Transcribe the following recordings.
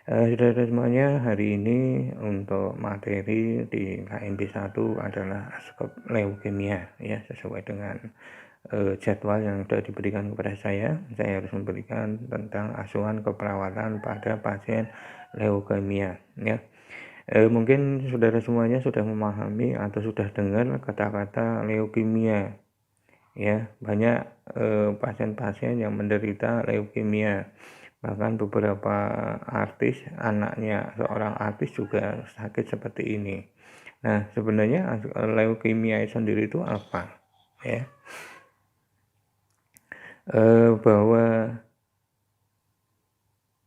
Saudara semuanya, hari ini untuk materi di KMP1 adalah askop leukemia, ya, sesuai dengan jadwal yang sudah diberikan kepada saya harus memberikan tentang asuhan keperawatan pada pasien leukemia, ya. Mungkin saudara semuanya sudah memahami atau sudah dengar kata-kata leukemia, ya. Banyak pasien-pasien yang menderita leukemia. Bahkan beberapa artis, anaknya seorang artis juga sakit seperti ini. Nah, sebenarnya leukemia sendiri itu apa? Ya, bahwa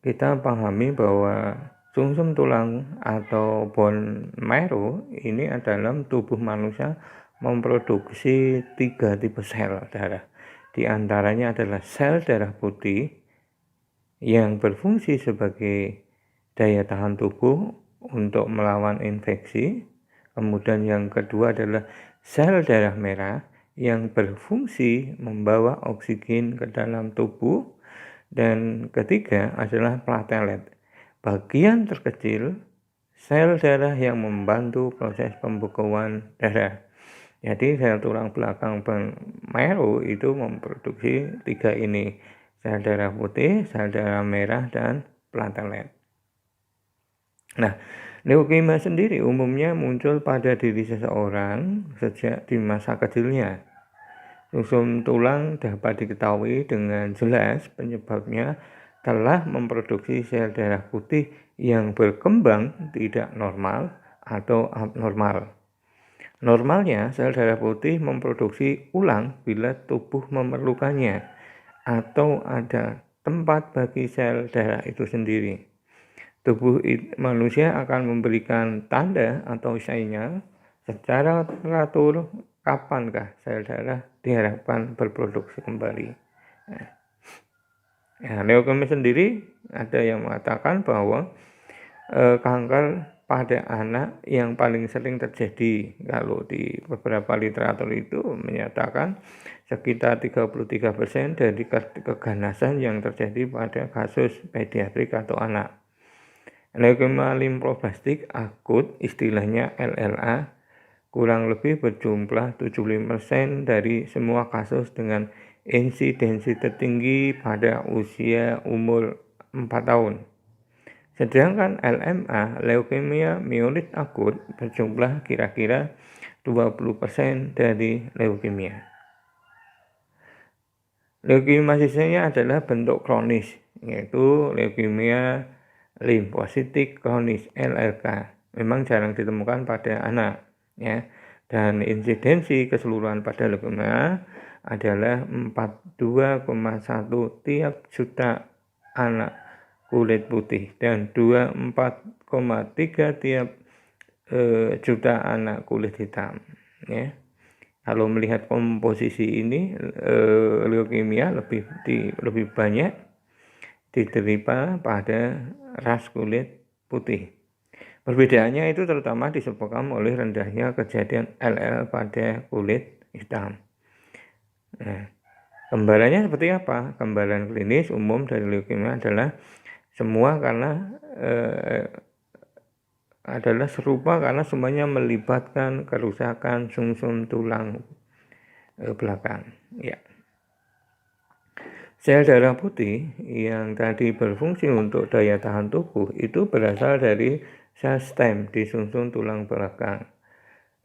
kita pahami bahwa sumsum tulang atau bone marrow ini dalam tubuh manusia memproduksi 3 tipe sel darah. Di antaranya adalah sel darah putih yang berfungsi sebagai daya tahan tubuh untuk melawan infeksi. Kemudian yang kedua adalah sel darah merah yang berfungsi membawa oksigen ke dalam tubuh. Dan ketiga adalah platelet, bagian terkecil sel darah yang membantu proses pembekuan darah. Jadi sel tulang belakang bone marrow itu memproduksi 3 ini, sel darah putih, sel darah merah, dan platelet. Nah, leukemia sendiri umumnya muncul pada diri seseorang sejak di masa kecilnya. Sumsum tulang dapat diketahui dengan jelas penyebabnya telah memproduksi sel darah putih yang berkembang tidak normal atau abnormal. Normalnya, sel darah putih memproduksi ulang bila tubuh memerlukannya atau ada tempat bagi sel darah itu sendiri. Tubuh manusia akan memberikan tanda atau sinyal secara teratur kapankah sel darah diharapkan berproduksi kembali. Leukemia sendiri ada yang mengatakan bahwa kanker pada anak yang paling sering terjadi. Kalau di beberapa literatur itu menyatakan sekitar 33% dari keganasan yang terjadi pada kasus pediatrik atau anak. Leukemia limfoblastik akut, istilahnya LLA, kurang lebih berjumlah 75% dari semua kasus dengan insidensi tertinggi pada usia umur 4 tahun. Sedangkan LMA, leukemia myeloid akut, berjumlah kira-kira 20% dari leukemia. Leukemia sisanya adalah bentuk kronis, yaitu leukemia limfositik kronis LLK. Memang jarang ditemukan pada anak, ya. Dan insidensi keseluruhan pada leukemia adalah 42,1 tiap juta anak kulit putih dan 24,3 tiap juta anak kulit hitam, ya. Kalau melihat komposisi ini, leukemia lebih banyak diterima pada ras kulit putih. Perbedaannya itu terutama disebabkan oleh rendahnya kejadian LL pada kulit hitam. Nah, gambarannya seperti apa? Gambaran klinis umum dari leukemia adalah semua adalah serupa karena semuanya melibatkan kerusakan sumsum tulang belakang. Ya. Sel darah putih yang tadi berfungsi untuk daya tahan tubuh itu berasal dari sel stem di sumsum tulang belakang.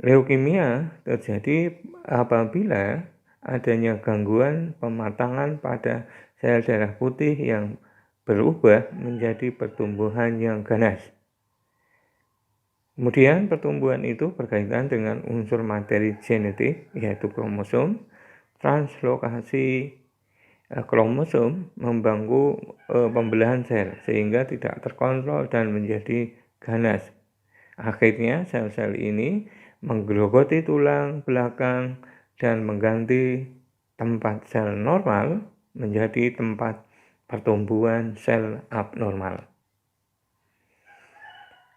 Leukemia terjadi apabila adanya gangguan pematangan pada sel darah putih yang berubah menjadi pertumbuhan yang ganas. Kemudian pertumbuhan itu berkaitan dengan unsur materi genetik, yaitu kromosom, translokasi kromosom membantu pembelahan sel sehingga tidak terkontrol dan menjadi ganas. Akhirnya sel-sel ini menggerogoti tulang belakang dan mengganti tempat sel normal menjadi tempat pertumbuhan sel abnormal.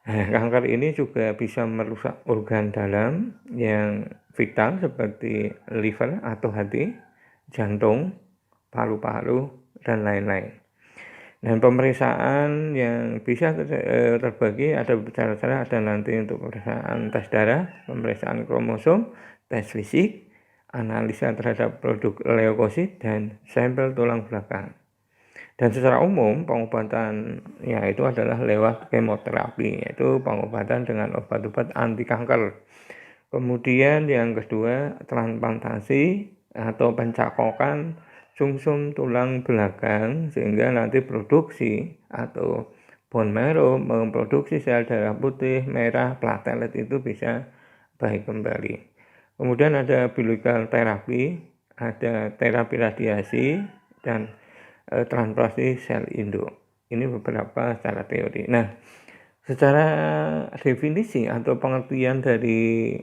Kanker ini juga bisa merusak organ dalam yang vital seperti liver atau hati, jantung, paru-paru, dan lain-lain. Dan pemeriksaan yang bisa terbagi ada cara-cara, ada nanti untuk pemeriksaan tes darah, pemeriksaan kromosom, tes fisik, analisa terhadap produk leukosit, dan sampel tulang belakang. Dan secara umum pengobatannya itu adalah lewat kemoterapi, yaitu pengobatan dengan obat-obat anti kanker. Kemudian yang kedua, transplantasi atau pencakokan sumsum tulang belakang sehingga nanti produksi atau bone marrow memproduksi sel darah putih, merah, platelet itu bisa baik kembali. Kemudian ada biological terapi, ada terapi radiasi, dan transplantasi sel induk. Ini beberapa secara teori. Nah, secara definisi atau pengertian dari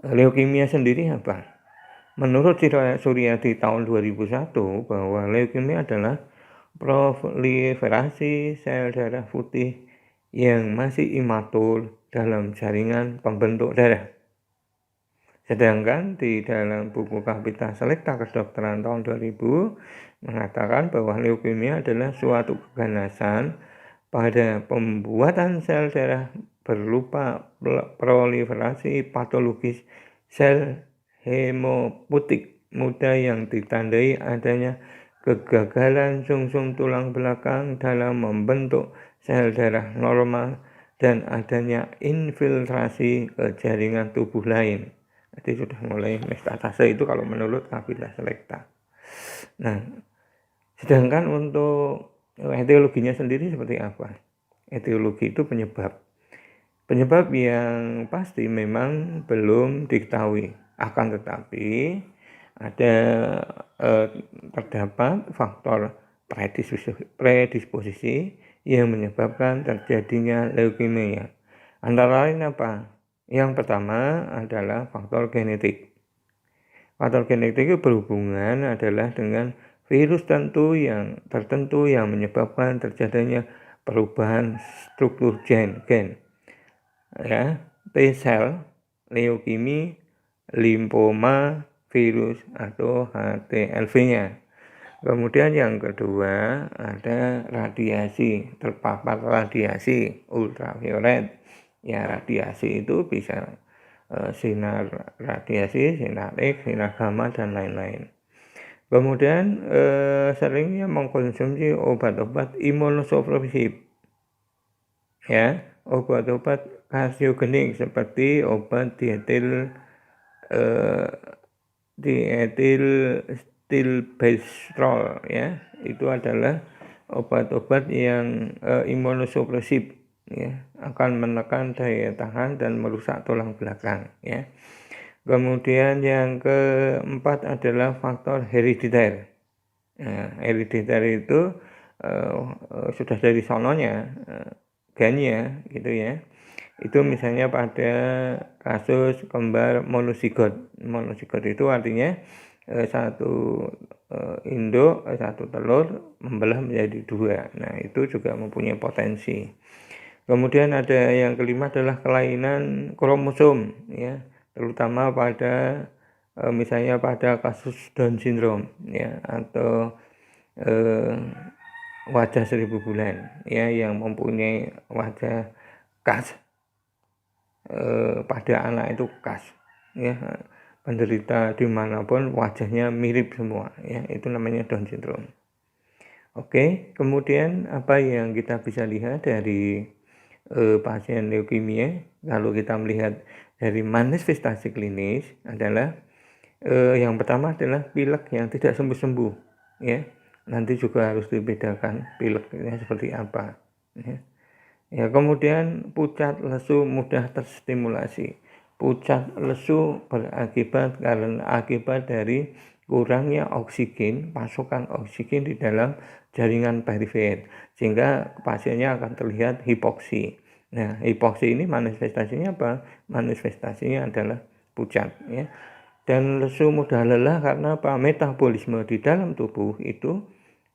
leukemia sendiri apa? Menurut Suryadi tahun 2001 bahwa leukemia adalah proliferasi sel darah putih yang masih imatur dalam jaringan pembentuk darah. Sedangkan di dalam buku Kapita Selekta Kedokteran tahun 2000 mengatakan bahwa leukemia adalah suatu keganasan pada pembuatan sel darah berupa proliferasi patologis sel hemopoietik muda yang ditandai adanya kegagalan sumsum tulang belakang dalam membentuk sel darah normal dan adanya infiltrasi ke jaringan tubuh lain. Jadi sudah mulai metastase itu kalau menurut Kapita Selekta. Nah, sedangkan untuk etiologinya sendiri seperti apa? Etiologi itu penyebab. Penyebab yang pasti memang belum diketahui. Akan tetapi ada terdapat faktor predisposisi yang menyebabkan terjadinya leukemia. Antara lain apa? Yang pertama adalah faktor genetik. Faktor genetik itu berhubungan adalah dengan virus tertentu yang menyebabkan terjadinya perubahan struktur gen. Ya, T-sel, leukemi, limfoma, virus atau HTLV-nya. Kemudian yang kedua ada radiasi, terpapar radiasi ultraviolet. Ya, radiasi itu bisa sinar radiasi, sinar X, sinar gamma dan lain-lain. Kemudian seringnya mengkonsumsi obat-obat imunosupresif. Ya, obat-obat karsiogenik seperti obat dietil stilbestrol, ya, itu adalah obat-obat yang imunosupresif, ya, akan menekan daya tahan dan merusak tulang belakang, ya. Kemudian yang keempat adalah faktor herediter. Nah, herediter itu sudah dari sononya gennya gitu ya. Itu misalnya pada kasus kembar monozigot. Monozigot itu artinya satu induk, satu telur membelah menjadi dua. Nah, itu juga mempunyai potensi. Kemudian ada yang kelima adalah kelainan kromosom, ya, terutama pada misalnya pada kasus Down syndrome, ya, atau wajah 1000 bulan, ya, yang mempunyai wajah khas pada anak itu khas, ya, penderita dimanapun wajahnya mirip semua, ya, itu namanya Down syndrome. Oke, kemudian apa yang kita bisa lihat dari pasien leukemia kalau kita melihat dari manifestasi klinis adalah yang pertama adalah pilek yang tidak sembuh-sembuh, ya. Nanti juga harus dibedakan pileknya seperti apa, ya. Ya, kemudian pucat lesu mudah terstimulasi. Pucat lesu berakibat dari kurangnya oksigen, pasokan oksigen di dalam jaringan perifer, sehingga pasiennya akan terlihat hipoksi. Nah, hipoksi ini manifestasinya apa? Manifestasinya adalah pucat, ya. Dan lesu mudah lelah karena apa? Metabolisme di dalam tubuh itu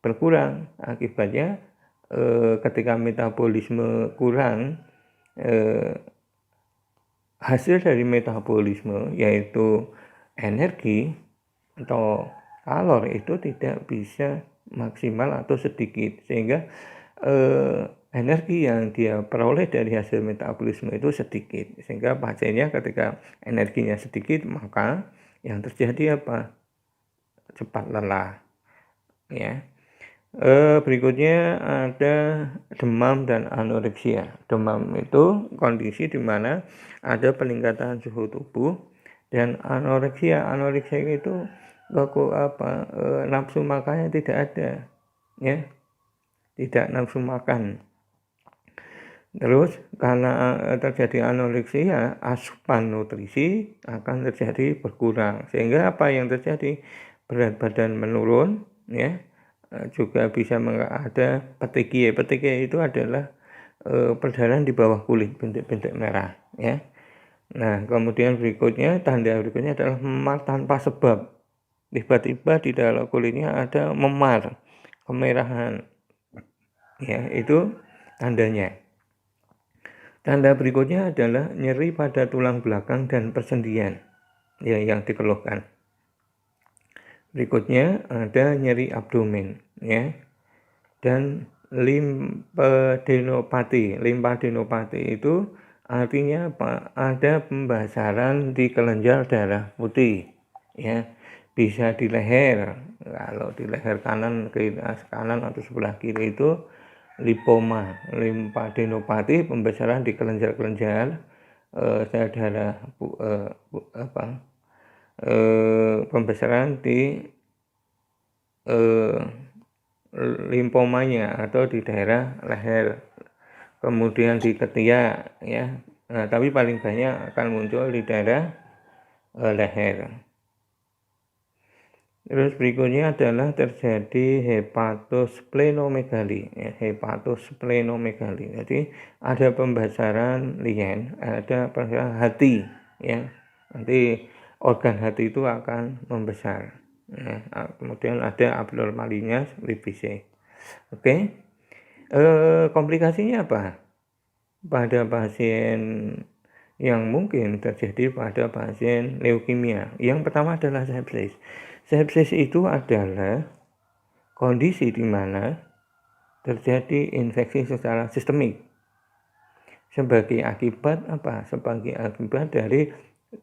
berkurang. Akibatnya ketika metabolisme kurang, hasil dari metabolisme yaitu energi atau kalori itu tidak bisa maksimal atau sedikit, sehingga energi yang dia peroleh dari hasil metabolisme itu sedikit, sehingga pasiennya ketika energinya sedikit maka yang terjadi apa? Cepat lelah, ya. Berikutnya ada demam dan anoreksia. Demam itu kondisi di mana ada peningkatan suhu tubuh, dan anoreksia itu nafsu makannya tidak ada, ya, tidak nafsu makan. Terus karena terjadi anoreksia, asupan nutrisi akan terjadi berkurang, sehingga apa yang terjadi? Berat badan menurun, ya. Juga bisa ada petekia. Petekia itu adalah perdarahan di bawah kulit, bintik-bintik merah, ya. Nah, kemudian tanda berikutnya adalah memar tanpa sebab. Tiba-tiba di dalam kulitnya ada memar, kemerahan, ya, itu tandanya. Tanda berikutnya adalah nyeri pada tulang belakang dan persendian, ya, yang dikeluhkan. Berikutnya ada nyeri abdomen, ya, dan limfadenopati. Limfadenopati itu artinya apa? Ada pembasaran di kelenjar darah putih, ya, bisa di leher. Kalau di leher kanan atau sebelah kiri itu lipoma. Limfadenopati, pembesaran di kelenjar-kelenjar sel darah pembesaran di limfomanya atau di daerah leher, kemudian di ketiak, ya. Nah, tapi paling banyak akan muncul di daerah leher. Terus berikutnya adalah terjadi hepatosplenomegali, ya, hepatosplenomegali. Jadi ada pembesaran lien, ada pembesaran hati, ya. Nanti organ hati itu akan membesar. Nah, kemudian ada abnormalitas lipase. Oke. Komplikasinya apa? Pada pasien yang mungkin terjadi pada pasien leukemia. Yang pertama adalah sepsis. Sepsis itu adalah kondisi di mana terjadi infeksi secara sistemik. Sebagai akibat apa? Sebagai akibat dari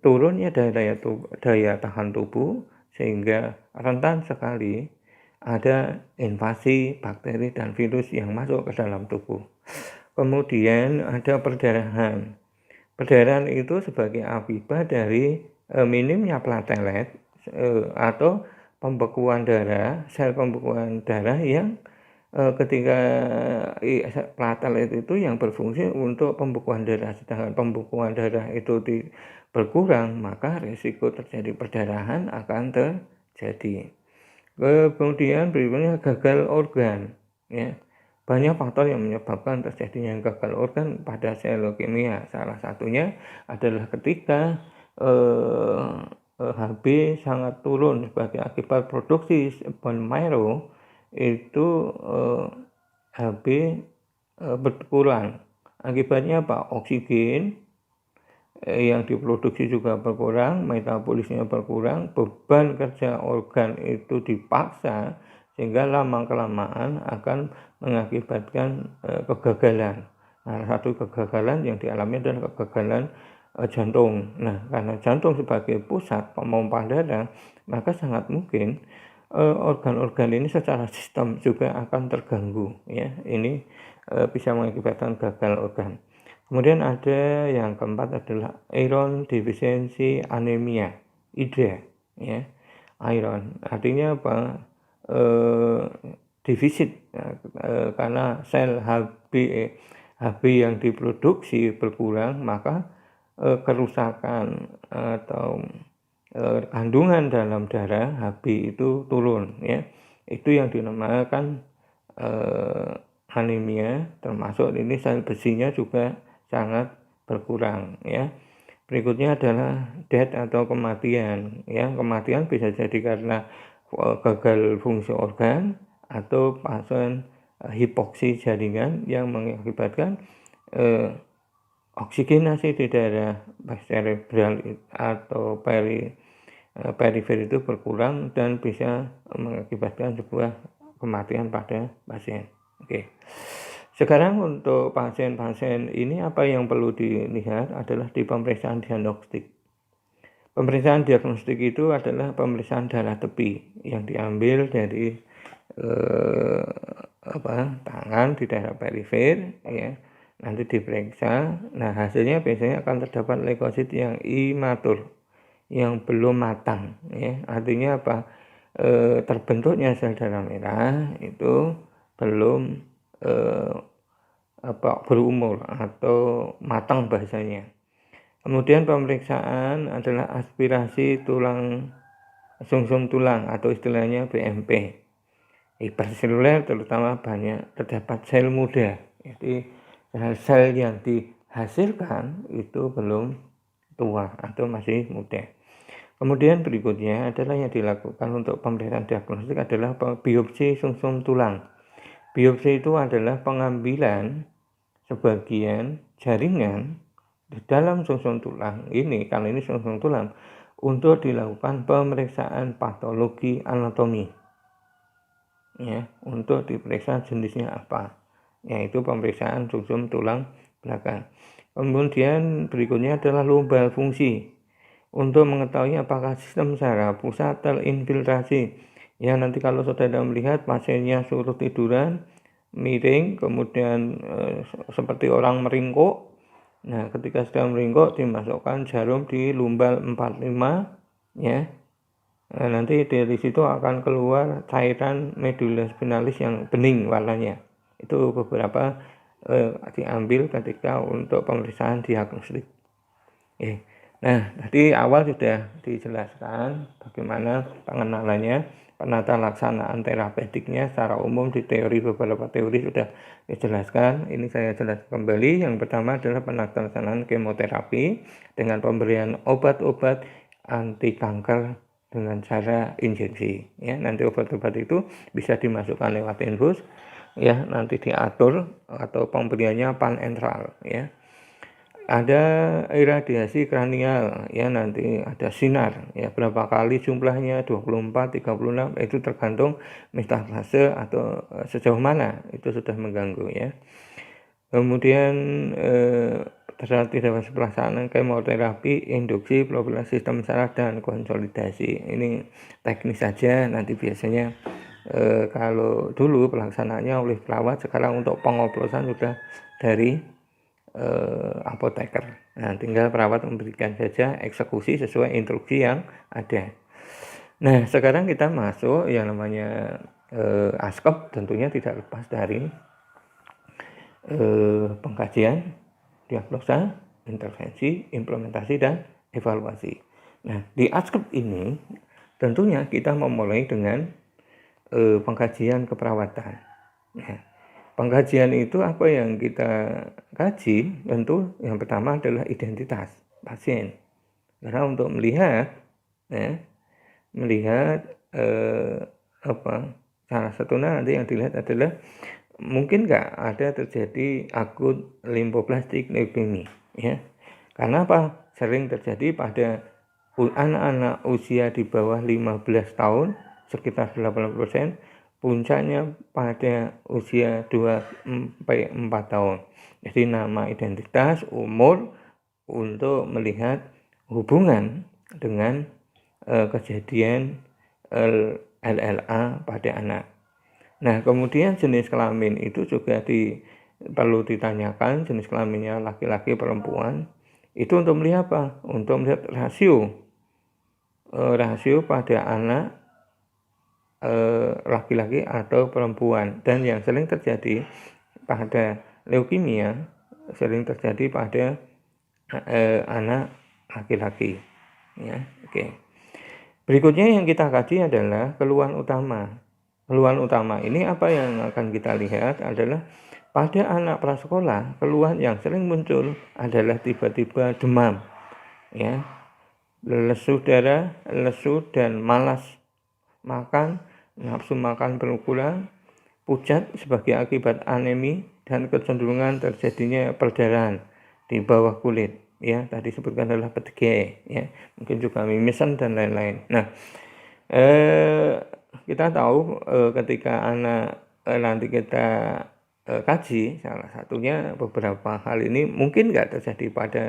turunnya daya tahan tubuh, sehingga rentan sekali ada invasi bakteri dan virus yang masuk ke dalam tubuh. Kemudian ada perdarahan. Perdarahan itu sebagai akibat dari minimnya platelet atau pembekuan darah, sel pembekuan darah yang ketika platelet itu yang berfungsi untuk pembekuan darah, sedangkan pembekuan darah itu berkurang, maka risiko terjadi perdarahan akan terjadi. Kemudian berikutnya gagal organ, ya. Banyak faktor yang menyebabkan terjadinya gagal organ pada sel leukemia. Salah satunya adalah ketika Hb sangat turun sebagai akibat produksi bone marrow, itu Hb berkurang. Akibatnya apa? Oksigen yang diproduksi juga berkurang, metabolisme berkurang, beban kerja organ itu dipaksa, sehingga lama-kelamaan akan mengakibatkan kegagalan. Nah, satu kegagalan yang dialami adalah kegagalan jantung. Nah, karena jantung sebagai pusat pompa darah, maka sangat mungkin organ-organ ini secara sistem juga akan terganggu, ya. Ini bisa mengakibatkan gagal organ. Kemudian ada yang keempat adalah iron deficiency anemia, IDA, ya. Iron artinya apa? Defisit, karena sel Hb yang diproduksi berkurang, maka kerusakan atau kandungan dalam darah Hb itu turun, ya. Itu yang dinamakan anemia, termasuk ini sel besinya juga sangat berkurang, ya. Berikutnya adalah death atau kematian, ya. Kematian bisa jadi karena gagal fungsi organ atau pasien hipoksi jaringan yang mengakibatkan oksigenasi di daerah cerebral atau perifer itu berkurang dan bisa mengakibatkan sebuah kematian pada pasien. Oke. Sekarang untuk pasien-pasien ini apa yang perlu dilihat adalah di pemeriksaan diagnostik. Pemeriksaan diagnostik itu adalah pemeriksaan darah tepi yang diambil dari tangan di daerah perifer, ya. Nanti diperiksa. Nah, hasilnya biasanya akan terdapat leukosit yang imatur, yang belum matang, ya. Artinya apa? Terbentuknya sel darah merah itu belum berumur atau matang bahasanya. Kemudian pemeriksaan adalah aspirasi tulang sumsum tulang atau istilahnya BMP. Hiperseluler terutama banyak terdapat sel muda. Jadi sel yang dihasilkan itu belum tua atau masih muda. Kemudian berikutnya adalah yang dilakukan untuk pemeriksaan diagnostik adalah biopsi sumsum tulang. Biopsi itu adalah pengambilan sebagian jaringan di dalam sumsum tulang ini, kali ini sumsum tulang, untuk dilakukan pemeriksaan patologi anatomi, ya, untuk diperiksa jenisnya apa, yaitu pemeriksaan sumsum tulang belakang. Kemudian berikutnya adalah lumbar fungsi untuk mengetahui apakah sistem saraf pusat terinfiltrasi. Ya, nanti kalau saudara melihat pasiennya suruh tiduran miring, kemudian seperti orang meringkuk. Nah, ketika sedang meringkuk dimasukkan jarum di lumbar 45, ya. Nah, nanti dari situ akan keluar cairan medula spinalis yang bening warnanya. Itu beberapa diambil ketika untuk pemeriksaan diagnostik. Nah, tadi awal sudah dijelaskan bagaimana pengenalannya, penata laksanaan terapeutiknya secara umum di teori, beberapa teori sudah dijelaskan. Ini saya jelaskan kembali. Yang pertama adalah penata laksanaan kemoterapi dengan pemberian obat-obat anti kanker dengan cara injeksi. Ya, nanti obat-obat itu bisa dimasukkan lewat infus, ya, nanti diatur atau pemberiannya panentral, ya. Ada iradiasi kranial, ya, nanti ada sinar, ya, berapa kali jumlahnya, 24, 36, itu tergantung metastase atau sejauh mana itu sudah mengganggu, ya. Kemudian terdapat pelaksanaan kemoterapi, induksi, profilasi sistem saraf dan konsolidasi. Ini teknis saja, nanti biasanya kalau dulu pelaksanaannya oleh perawat, sekarang untuk pengoplosan sudah dari apoteker. Nah, tinggal perawat memberikan saja eksekusi sesuai instruksi yang ada. Nah, sekarang kita masuk yang namanya ASKEP, tentunya tidak lepas dari pengkajian, diagnosa, intervensi, implementasi, dan evaluasi. Nah, di ASKEP ini tentunya kita memulai dengan pengkajian keperawatan. Nah, pengkajian itu apa yang kita kaji? Tentu yang pertama adalah identitas pasien. Karena untuk melihat, ya, salah satunya nanti yang dilihat adalah mungkin nggak ada terjadi akut limfoblastik leukemia, ya. Karena apa? Sering terjadi pada anak-anak usia di bawah 15 tahun sekitar 80%. Puncaknya pada usia 2-4 tahun. Jadi nama identitas, umur untuk melihat hubungan dengan kejadian LLA pada anak. Nah, kemudian jenis kelamin itu juga perlu ditanyakan, jenis kelaminnya laki-laki perempuan. Itu untuk melihat apa? Untuk melihat rasio pada anak laki-laki atau perempuan. Dan yang sering terjadi pada leukemia sering terjadi pada anak laki-laki, ya. Oke. Berikutnya yang kita kaji adalah keluhan utama. Keluhan utama ini apa yang akan kita lihat adalah pada anak prasekolah, keluhan yang sering muncul adalah tiba-tiba demam, ya, lesu darah, lesu dan malas makan, nafsu makan berkurang, pucat sebagai akibat anemi, dan kecenderungan terjadinya perdarahan di bawah kulit, ya, tadi sebutkan adalah petegai, ya, mungkin juga mimisan dan lain-lain. Nah, kita tahu ketika anak nanti kita kaji, salah satunya beberapa hal ini mungkin nggak terjadi pada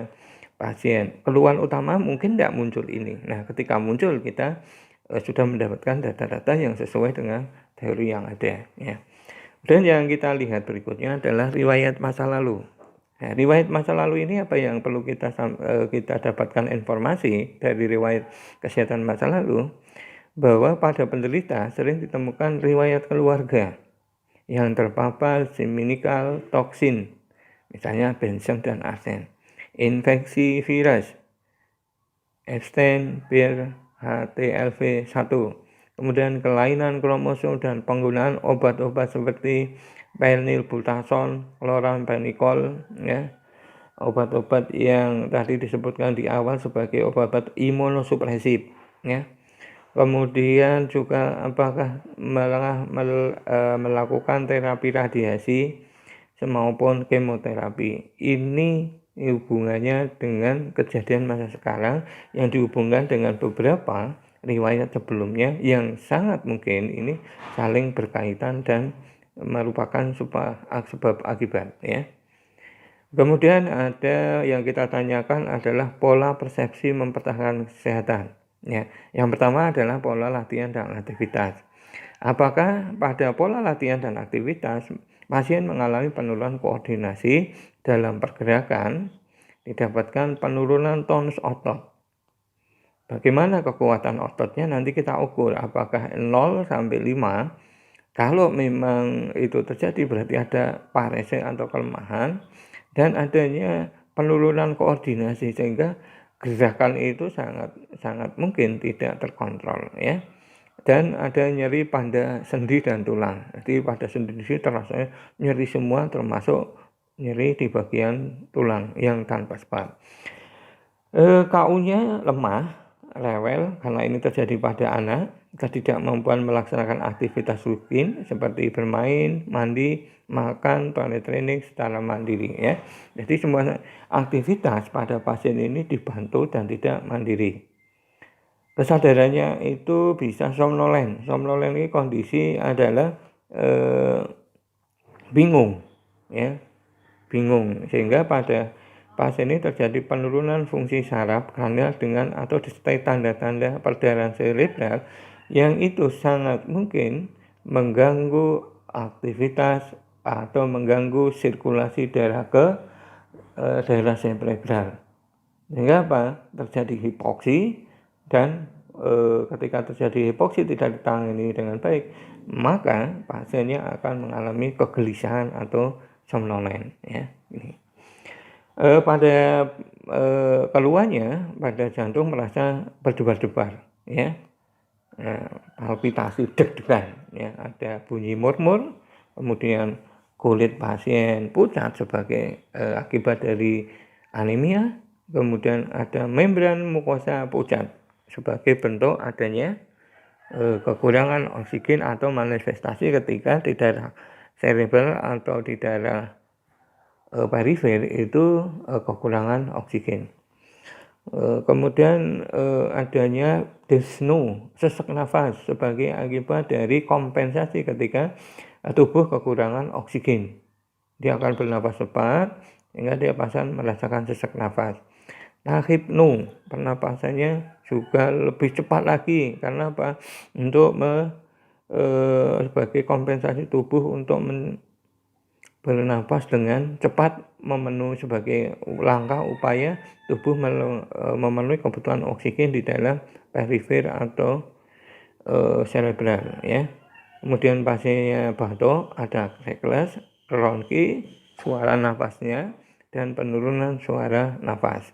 pasien. Keluhan utama mungkin nggak muncul ini. Nah, ketika muncul kita sudah mendapatkan data-data yang sesuai dengan teori yang ada, ya. Dan yang kita lihat berikutnya adalah riwayat masa lalu. Nah, riwayat masa lalu ini apa yang perlu kita dapatkan informasi dari riwayat kesehatan masa lalu, bahwa pada penderita sering ditemukan riwayat keluarga yang terpapar chemical toksin, misalnya bensem dan arsen, infeksi virus, Epstein-Barr HTLV-1, kemudian kelainan kromosom dan penggunaan obat-obat seperti phenylbutazone, chloramphenicol, ya, obat-obat yang tadi disebutkan di awal sebagai obat-obat imunosupresif, ya. Kemudian juga apakah melakukan terapi radiasi maupun kemoterapi. Ini hubungannya dengan kejadian masa sekarang yang dihubungkan dengan beberapa riwayat sebelumnya yang sangat mungkin ini saling berkaitan dan merupakan sebab akibat, ya. Kemudian ada yang kita tanyakan adalah pola persepsi mempertahankan kesehatan, ya. Yang pertama adalah pola latihan dan aktivitas. Apakah pada pola latihan dan aktivitas pasien mengalami penurunan koordinasi dalam pergerakan, didapatkan penurunan tonus otot. Bagaimana kekuatan ototnya nanti kita ukur, apakah 0 sampai 5. Kalau memang itu terjadi berarti ada parese atau kelemahan dan adanya penurunan koordinasi sehingga gerakan itu sangat mungkin tidak terkontrol, ya. Dan ada nyeri pada sendi dan tulang. Jadi pada sendi terasa nyeri semua, termasuk nyeri di bagian tulang yang tanpa sebab. KU-nya lemah, rewel, karena ini terjadi pada anak, ketidakmampuan melaksanakan aktivitas rutin seperti bermain, mandi, makan, toilet training secara mandiri, ya. Jadi semua aktivitas pada pasien ini dibantu dan tidak mandiri. Kesadarannya itu bisa somnolen. Somnolen ini kondisi adalah bingung, ya, bingung, sehingga pada pasien ini terjadi penurunan fungsi saraf karena dengan atau disertai tanda-tanda perdarahan cerebral yang itu sangat mungkin mengganggu aktivitas atau mengganggu sirkulasi darah ke daerah cerebral. Sehingga apa? Terjadi hipoksi, dan ketika terjadi hipoksi tidak ditangani dengan baik, maka pasiennya akan mengalami kegelisahan atau somnolen, ya. Ini. Pada keluhannya pada jantung merasa berdebar-debar, ya. Palpitasi, deg-degan, ya. Ada bunyi murmur, kemudian kulit pasien pucat sebagai akibat dari anemia. Kemudian ada membran mukosa pucat sebagai bentuk adanya kekurangan oksigen atau manifestasi ketika di daerah cerebral atau di daerah perifer itu kekurangan oksigen. Kemudian adanya dyspnoe, sesak nafas sebagai akibat dari kompensasi ketika tubuh kekurangan oksigen. Dia akan bernapas cepat sehingga dia pasien merasakan sesak nafas. Tachypnea, pernapasannya juga lebih cepat lagi karena apa? Untuk sebagai kompensasi tubuh untuk bernapas dengan cepat, memenuhi sebagai langkah upaya tubuh memenuhi kebutuhan oksigen di dalam perifer atau cerebral, ya. Kemudian pasiennya batuk, ada breathless, ronki, suara nafasnya, dan penurunan suara nafas.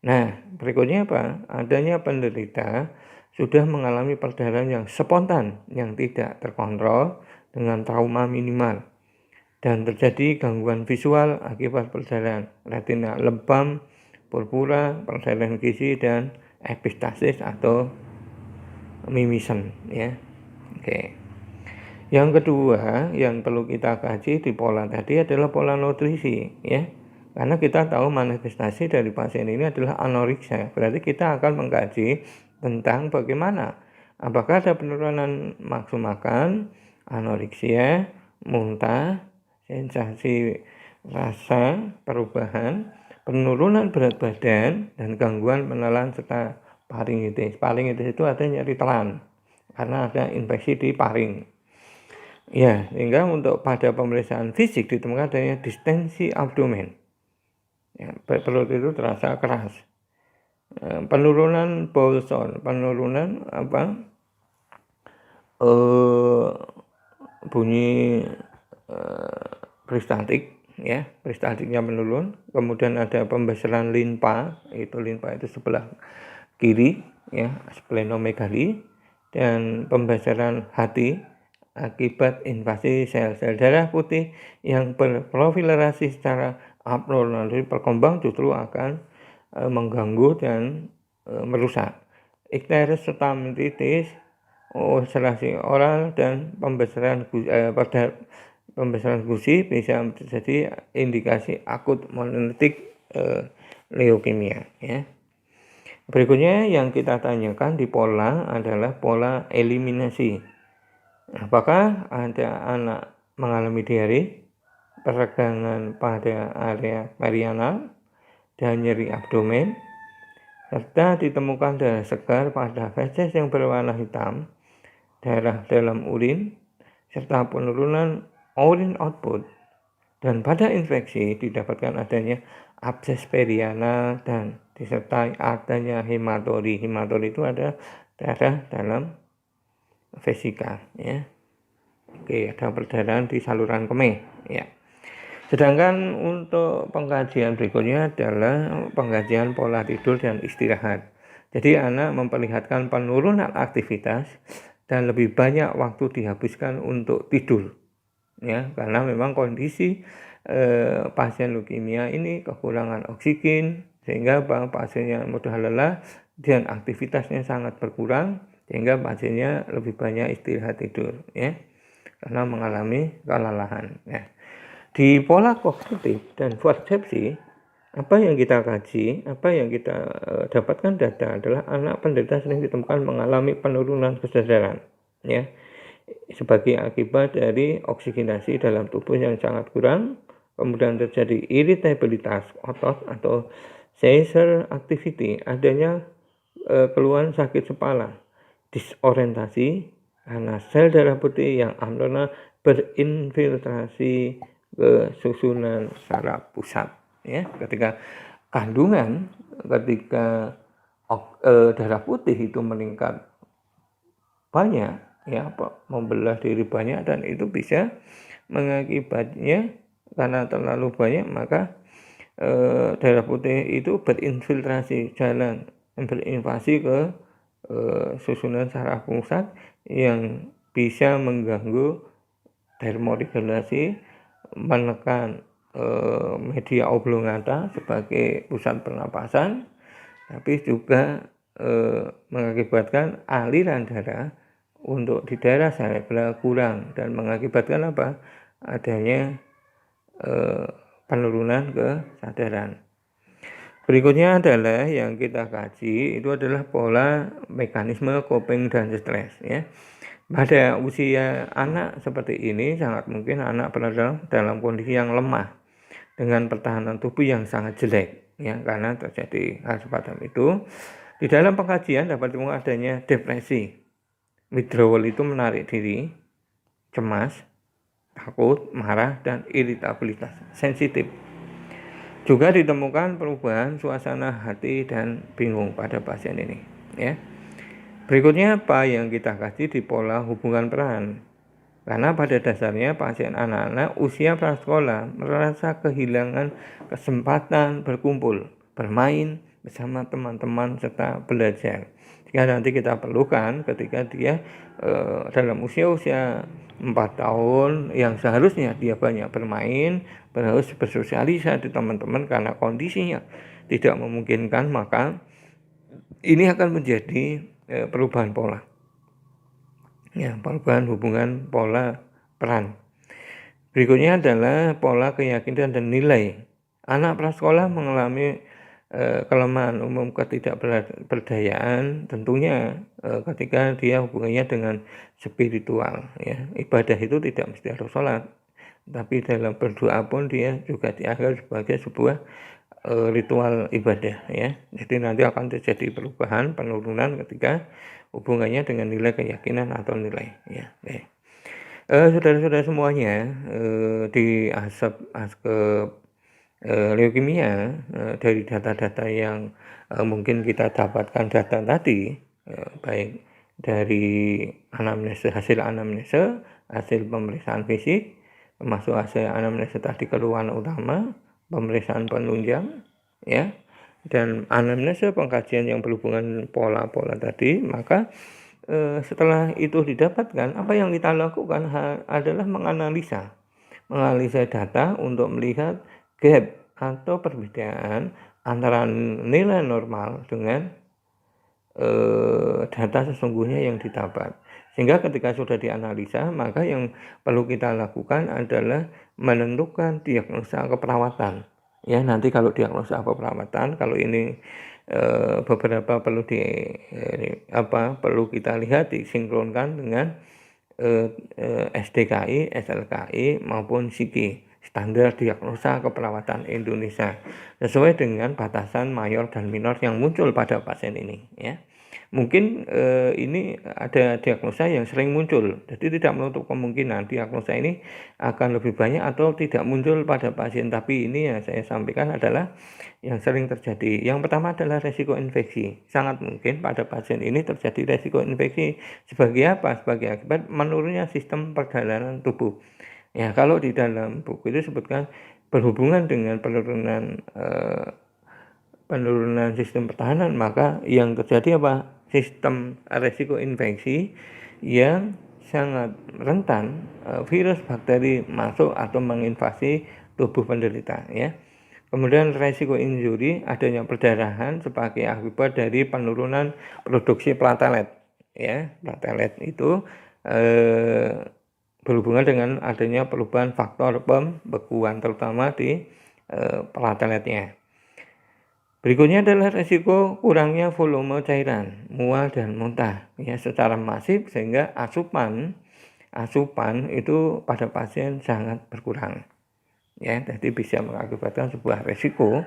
Nah, berikutnya apa? Adanya penderita sudah mengalami perdarahan yang spontan, yang tidak terkontrol dengan trauma minimal, dan terjadi gangguan visual akibat perdarahan, retina lebam, purpura, perdarahan gizi, dan epistasis atau mimisen, ya. Oke. Yang kedua yang perlu kita kaji di pola tadi adalah pola nutrisi, ya. Karena kita tahu manifestasi dari pasien ini adalah anoreksia, berarti kita akan mengkaji tentang bagaimana Apakah ada penurunan nafsu makan, anoreksia, muntah, sensasi rasa, perubahan, penurunan berat badan, dan gangguan penelan serta faringitis. Faringitis itu artinya nyeri telan karena ada infeksi di paring. Ya, sehingga untuk pada pemeriksaan fisik ditemukan adanya distensi abdomen. Ya, perut itu terasa keras. Penurunan bolson, penurunan bunyi peristaltik, ya, peristaltiknya menurun. Kemudian ada pembesaran limpa itu sebelah kiri, ya, splenomegali, dan pembesaran hati akibat invasi sel-sel darah putih yang berproliferasi secara abnormal. Jadi berkembang justru akan mengganggu dan merusak. Icterus stomatitis, ulcerasi oral, dan pembesaran gusi bisa terjadi indikasi akut monolitik leukemia, ya. Berikutnya yang kita tanyakan di pola adalah pola eliminasi. Apakah ada anak mengalami diare, peregangan pada area perianal, dan nyeri abdomen, serta ditemukan darah segar pada feses yang berwarna hitam, darah dalam urin, serta penurunan urin output, dan pada infeksi didapatkan adanya abses perianal dan disertai adanya hematori. Hematori itu ada darah dalam vesika, ya. Oke, ada perdarahan di saluran kemih, ya. Sedangkan untuk pengkajian berikutnya adalah pengkajian pola tidur dan istirahat. Jadi anak memperlihatkan penurunan aktivitas dan lebih banyak waktu dihabiskan untuk tidur, ya, karena memang kondisi pasien leukemia ini kekurangan oksigen sehingga pasiennya mudah lelah dan aktivitasnya sangat berkurang sehingga pasiennya lebih banyak istirahat tidur, ya, karena mengalami kelelahan, ya. Di pola kognitif dan persepsi, apa yang kita kaji, apa yang kita dapatkan data adalah anak penderita sering ditemukan mengalami penurunan kesadaran, ya, sebagai akibat dari oksigenasi dalam tubuh yang sangat kurang. Kemudian terjadi iritabilitas otot atau seizure activity, adanya keluhan sakit kepala, disorientasi karena sel darah putih yang abnormal berinfiltrasi ke susunan saraf pusat, ya. Ketika darah putih itu meningkat banyak, ya, membelah diri banyak, dan itu bisa mengakibatnya karena terlalu banyak maka darah putih itu berinfiltrasi berinvasi ke susunan saraf pusat yang bisa mengganggu termoregulasi, menekan media oblongata sebagai pusat pernapasan, tapi juga mengakibatkan aliran darah untuk di daerah cerebral kurang dan mengakibatkan apa? Adanya penurunan kesadaran. Berikutnya adalah yang kita kaji itu adalah pola mekanisme coping dan stres, ya. Pada usia anak seperti ini sangat mungkin anak berada dalam kondisi yang lemah dengan pertahanan tubuh yang sangat jelek, ya, karena terjadi hal semacam itu. Di dalam pengkajian dapat ditemukan adanya depresi, withdrawal itu menarik diri, cemas, takut, marah, dan iritabilitas sensitif. Juga ditemukan perubahan suasana hati dan bingung pada pasien ini, ya. Berikutnya apa yang kita kaji di pola hubungan peran. Karena pada dasarnya pasien anak-anak usia prasekolah merasa kehilangan kesempatan berkumpul, bermain bersama teman-teman serta belajar. Jika nanti kita perlukan ketika dia dalam usia 4 tahun yang seharusnya dia banyak bermain, harus bersosialisasi teman-teman, karena kondisinya tidak memungkinkan, maka ini akan menjadi perubahan pola, ya, perubahan hubungan pola peran. Berikutnya adalah pola keyakinan dan nilai. Anak prasekolah mengalami kelemahan umum ketidakberdayaan tentunya ketika dia hubungannya dengan spiritual, ya. Ibadah itu tidak mesti harus sholat, tapi dalam berdoa pun dia juga dianggap sebagai sebuah ritual ibadah, ya. Jadi nanti akan terjadi perubahan, penurunan ketika hubungannya dengan nilai keyakinan atau nilai, ya. Saudara-saudara semuanya, di leukemia, dari data-data yang mungkin kita dapatkan data tadi, baik dari hasil anamnesa, hasil pemeriksaan fisik, termasuk hasil anamnesa tadi keluhan utama, pemeriksaan penunjang, ya, dan anamnesa pengkajian yang berhubungan pola-pola tadi, maka setelah itu didapatkan, apa yang kita lakukan adalah menganalisa data untuk melihat gap atau perbedaan antara nilai normal dengan data sesungguhnya yang didapat. Sehingga ketika sudah dianalisa, maka yang perlu kita lakukan adalah menentukan diagnosa keperawatan. Ya, nanti kalau diagnosa keperawatan, kalau ini beberapa perlu kita lihat disinkronkan dengan SDKI, SLKI maupun SIKI, standar diagnosa keperawatan Indonesia, sesuai dengan batasan mayor dan minor yang muncul pada pasien ini, ya. Mungkin ini ada diagnosa yang sering muncul, jadi tidak menutup kemungkinan diagnosa ini akan lebih banyak atau tidak muncul pada pasien, tapi ini yang saya sampaikan adalah yang sering terjadi. Yang pertama adalah resiko infeksi. Sangat mungkin pada pasien ini terjadi resiko infeksi sebagai apa? Sebagai akibat menurunnya sistem perjalanan tubuh. Ya, kalau di dalam buku itu disebutkan berhubungan dengan penurunan sistem pertahanan, maka yang terjadi apa? Sistem resiko infeksi yang sangat rentan virus bakteri masuk atau menginvasi tubuh penderita, ya. Kemudian resiko injuri, adanya perdarahan sebagai akibat dari penurunan produksi platelet, ya. Platelet itu berhubungan dengan adanya perubahan faktor pembekuan terutama di plateletnya. Berikutnya adalah resiko kurangnya volume cairan, mual dan muntah, ya, secara masif, sehingga asupan itu pada pasien sangat berkurang, ya. Jadi bisa mengakibatkan sebuah resiko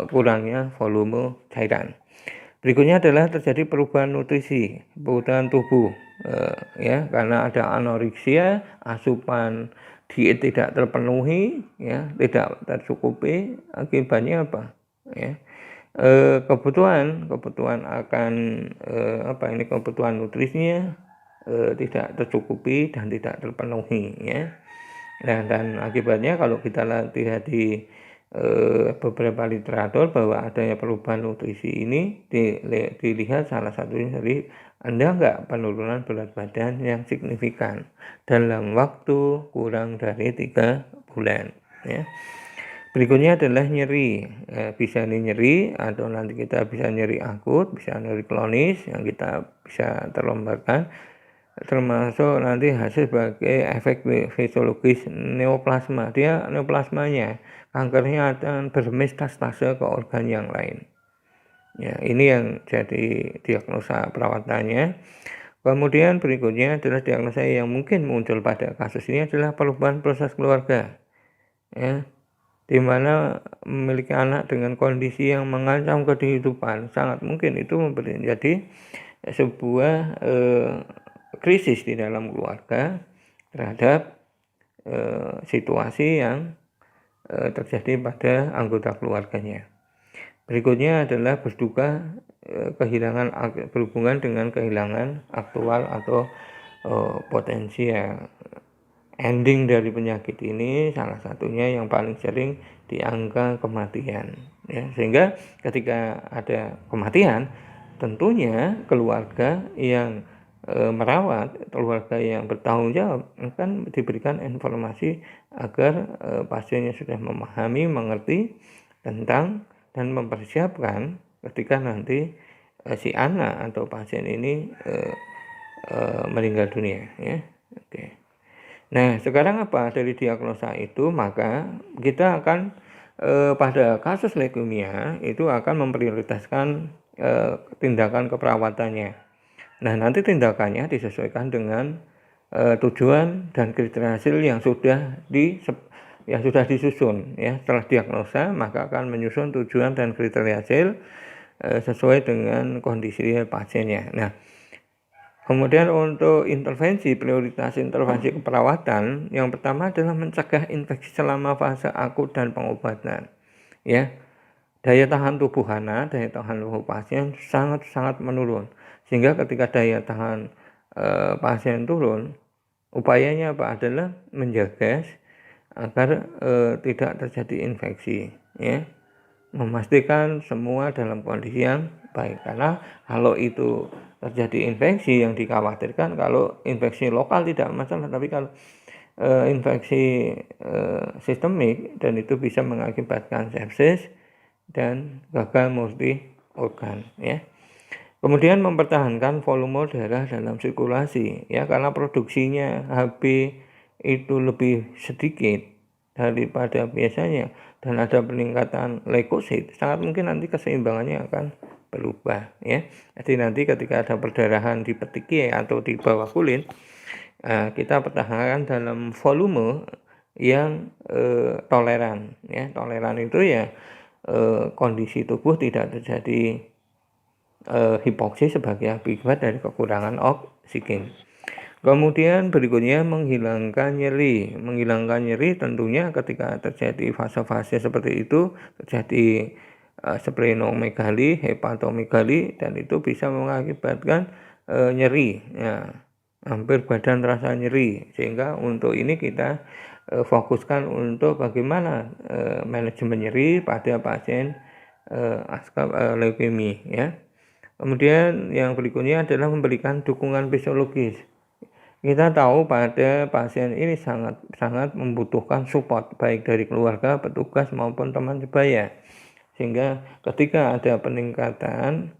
kurangnya volume cairan. Berikutnya adalah terjadi perubahan nutrisi, kebutuhan tubuh, ya, karena ada anoreksia, asupan diet tidak terpenuhi, ya, tidak tercukupi, akibatnya apa? Ya, kebutuhan akan kebutuhan nutrisinya tidak tercukupi dan tidak terpenuhi, ya. Dan akibatnya kalau kita lihat di beberapa literatur bahwa adanya perubahan nutrisi ini dilihat salah satunya dari enggak penurunan berat badan yang signifikan dalam waktu kurang dari 3 bulan, ya. Berikutnya adalah nyeri, bisa nyeri atau nanti kita bisa nyeri akut, bisa nyeri kronis yang kita bisa terlombarkan, termasuk nanti hasil sebagai efek fisiologis neoplasma. Dia neoplasmanya, kankernya akan bermetastase ke organ yang lain. Ya, ini yang jadi diagnosa perawatannya. Kemudian berikutnya adalah diagnosa yang mungkin muncul pada kasus ini adalah perubahan proses keluarga, ya, di mana memiliki anak dengan kondisi yang mengancam kehidupan, sangat mungkin itu menjadi sebuah krisis di dalam keluarga terhadap situasi yang terjadi pada anggota keluarganya. Berikutnya adalah berduka berhubungan dengan kehilangan aktual atau potensial. Ending dari penyakit ini salah satunya yang paling sering di angka kematian, ya. Sehingga ketika ada kematian, tentunya keluarga yang merawat, keluarga yang bertanggung jawab akan diberikan informasi agar pasiennya sudah memahami, mengerti tentang dan mempersiapkan ketika nanti si anak atau pasien ini meninggal dunia, ya. Oke. Nah, sekarang apa dari diagnosa itu? Maka kita akan pada kasus leukemia itu akan memprioritaskan tindakan keperawatannya. Nah, nanti tindakannya disesuaikan dengan tujuan dan kriteria hasil yang sudah disusun ya. Setelah diagnosa maka akan menyusun tujuan dan kriteria hasil sesuai dengan kondisi pasiennya. Nah, kemudian untuk prioritas intervensi keperawatan, yang pertama adalah mencegah infeksi selama fase akut dan pengobatan. Ya, daya tahan tubuh pasien sangat menurun, sehingga ketika daya tahan pasien turun, upayanya adalah menjaga agar tidak terjadi infeksi, ya, memastikan semua dalam kondisi yang baik. Karena kalau itu terjadi infeksi, yang dikhawatirkan kalau infeksi lokal tidak masalah, tapi kalau infeksi sistemik, dan itu bisa mengakibatkan sepsis dan gagal multi organ, ya. Kemudian mempertahankan volume darah dalam sirkulasi, ya, karena produksinya Hb itu lebih sedikit daripada biasanya dan ada peningkatan leukosit, sangat mungkin nanti keseimbangannya akan berubah, ya. Jadi nanti ketika ada perdarahan di petiki atau di bawah kulit, kita pertahankan dalam volume yang toleran, ya. Toleran itu ya kondisi tubuh tidak terjadi hipoksis sebagai akibat dari kekurangan oksigen. Kemudian berikutnya menghilangkan nyeri. Menghilangkan nyeri tentunya ketika terjadi fase-fase seperti itu, terjadi splenomegali, hepatomegali, dan itu bisa mengakibatkan nyeri. Ya, hampir badan terasa nyeri, sehingga untuk ini kita fokuskan untuk bagaimana manajemen nyeri pada pasien leukemia, ya. Kemudian yang berikutnya adalah memberikan dukungan fisiologis. Kita tahu pada pasien ini sangat membutuhkan support baik dari keluarga, petugas maupun teman sebaya. Sehingga ketika ada peningkatan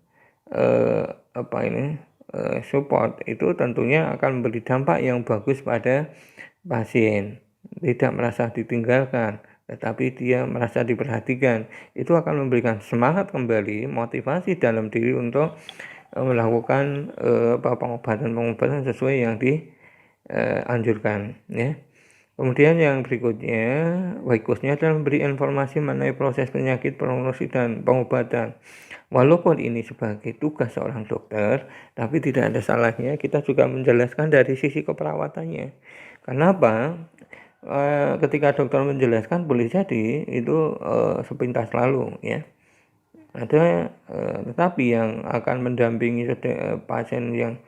support, itu tentunya akan memberi dampak yang bagus pada pasien. Tidak merasa ditinggalkan, tetapi dia merasa diperhatikan. Itu akan memberikan semangat kembali, motivasi dalam diri untuk melakukan pengobatan sesuai yang dianjurkan, ya. Kemudian yang berikutnya, berikutnya adalah memberi informasi mengenai proses penyakit, prognosis, dan pengobatan. Walaupun ini sebagai tugas seorang dokter, tapi tidak ada salahnya kita juga menjelaskan dari sisi keperawatannya. Kenapa? Ketika dokter menjelaskan boleh jadi itu sepintas lalu, ya. Ada tetapi yang akan mendampingi pasien yang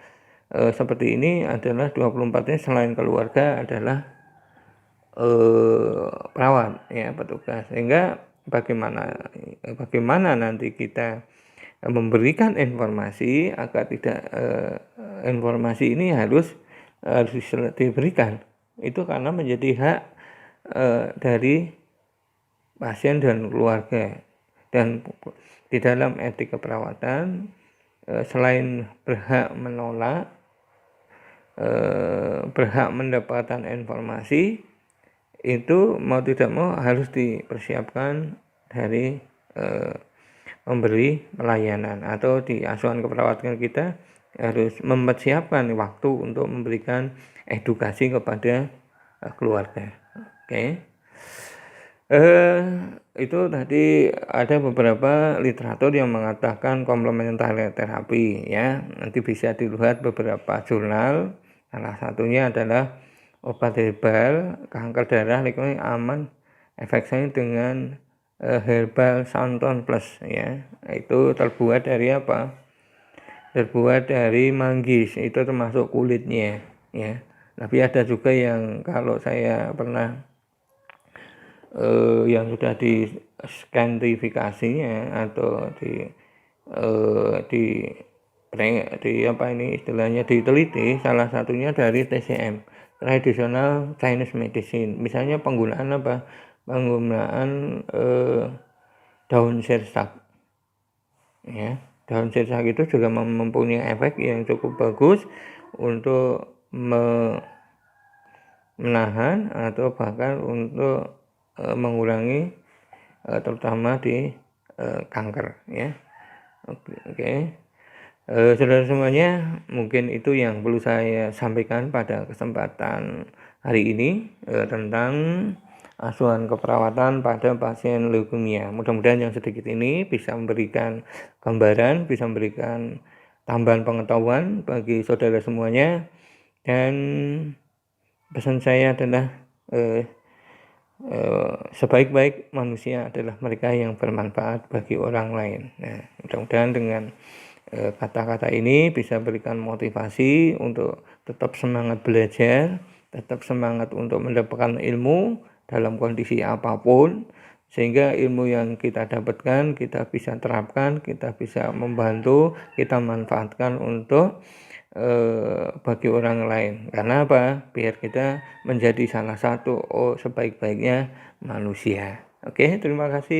seperti ini adalah 24 jam selain keluarga adalah perawat, ya, petugas. Sehingga bagaimana nanti kita memberikan informasi agar tidak informasi ini harus diberikan, itu karena menjadi hak dari pasien dan keluarga. Dan di dalam etik keperawatan, selain berhak menolak, berhak mendapatkan informasi, itu mau tidak mau harus dipersiapkan dari memberi pelayanan, atau di asuhan keperawatan kita harus mempersiapkan waktu untuk memberikan edukasi kepada keluarga. Oke. Itu tadi ada beberapa literatur yang mengatakan komplementari terapi, ya. Nanti bisa dilihat beberapa jurnal. Salah satunya adalah obat herbal kanker darah leukemia aman efeknya dengan herbal Santon Plus, ya. Itu terbuat dari apa? Terbuat dari manggis, itu termasuk kulitnya, ya. Tapi ada juga yang kalau saya pernah yang sudah di skandifikasinya atau diteliti, salah satunya dari TCM, traditional Chinese medicine. Misalnya penggunaan daun sirsak, ya. Daun sirsak itu juga mempunyai efek yang cukup bagus untuk menahan atau bahkan untuk mengurangi terutama di kanker ya. Oke. Saudara semuanya, mungkin itu yang perlu saya sampaikan pada kesempatan hari ini tentang asuhan keperawatan pada pasien leukemia. Mudah-mudahan yang sedikit ini bisa memberikan gambaran, bisa memberikan tambahan pengetahuan bagi saudara semuanya. Dan pesan saya adalah sebaik-baik manusia adalah mereka yang bermanfaat bagi orang lain. Nah, mudah-mudahan dengan kata-kata ini bisa berikan motivasi untuk tetap semangat belajar, tetap semangat untuk mendapatkan ilmu dalam kondisi apapun, sehingga ilmu yang kita dapatkan kita bisa terapkan, kita bisa membantu, kita manfaatkan untuk bagi orang lain. Karena apa? Biar kita menjadi salah satu sebaik-baiknya manusia. Oke, terima kasih.